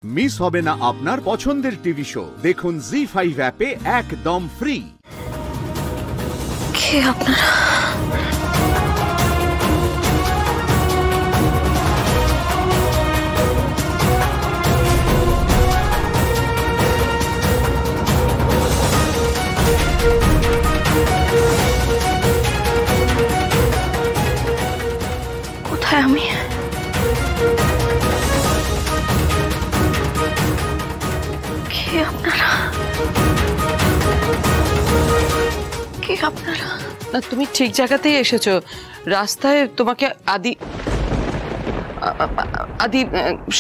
Miss হবে না আপনার পছন্দের টিভি শো। দেখুন জি5 অ্যাপে একদম ফ্রি। কে আপনারা? কোথায় আমি? কে আপনারা? কে আপনারা? না, তুমি ঠিক জায়গাতেই এসেছো। রাস্তায় তোমাকে আদি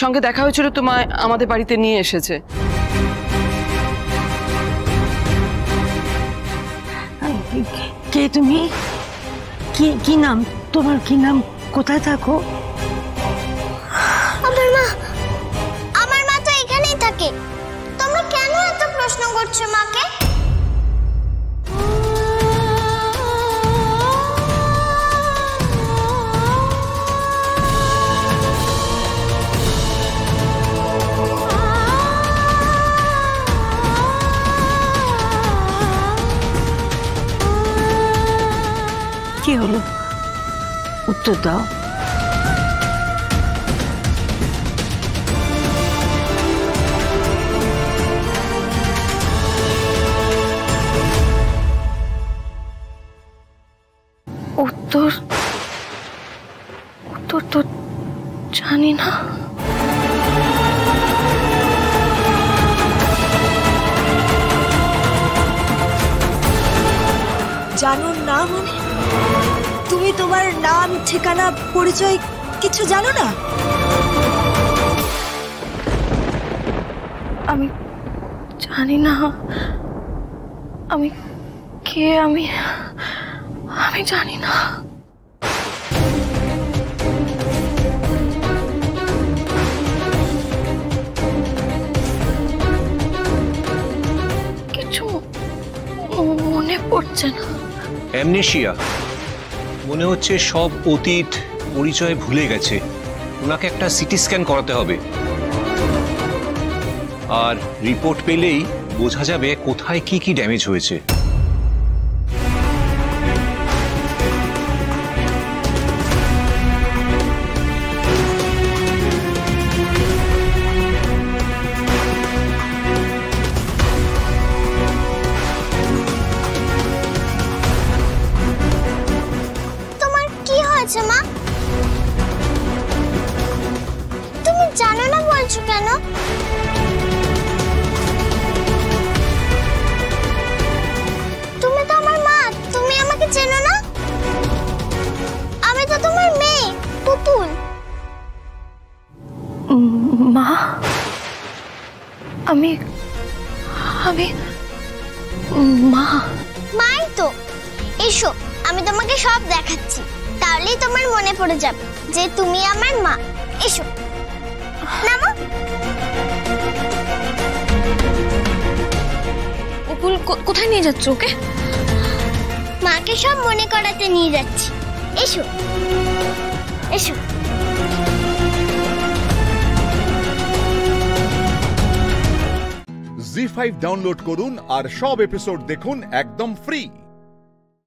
সঙ্গে দেখা হয়েছিল, তোমায় আমাদের বাড়িতে নিয়ে এসেছে। কে তুমি? কি নাম তোমার? কি নাম? কোথায় থাকো? আমার মা তো এখানেই থাকে। তোমরা কেন এত প্রশ্ন করছো মাকে? কি হলো? উত্তর দাও। উত্তর তো জানি না। জানো না মানে? তুমি তোমার নাম, ঠিকানা, পরিচয় কিছু জানো না? আমি জানি না আমি কে। আমি জানি না। কিছু মনে পড়ছে না। অ্যামনেশিয়া মনে হচ্ছে, সব অতীত পরিচয় ভুলে গেছে। ওনাকে একটা সিটি স্ক্যান করাতে হবে, আর রিপোর্ট পেলেই বোঝা যাবে কোথায় কি ড্যামেজ হয়েছে। মা, তুমি জানো না বলছো কেন? তুমি তো আমার মা, তুমি আমাকে চেনো না? আমি তো তোমার মেয়ে পুতুল। মা, আমি মাই তো। এসো, আমি তোমাকে সব দেখাচ্ছি, তাহলেই তোমার মনে পড়ে যাবে যে তুমি আমার মা। এসো, নামো। উপুল, কোথায় নিয়ে যাচ্ছ ওকে? মাকে সব মনে করাতে নিয়ে যাচ্ছি। এসো এসো। জি5 ডাউনলোড করুন আর সব এপিসোড দেখুন একদম ফ্রি।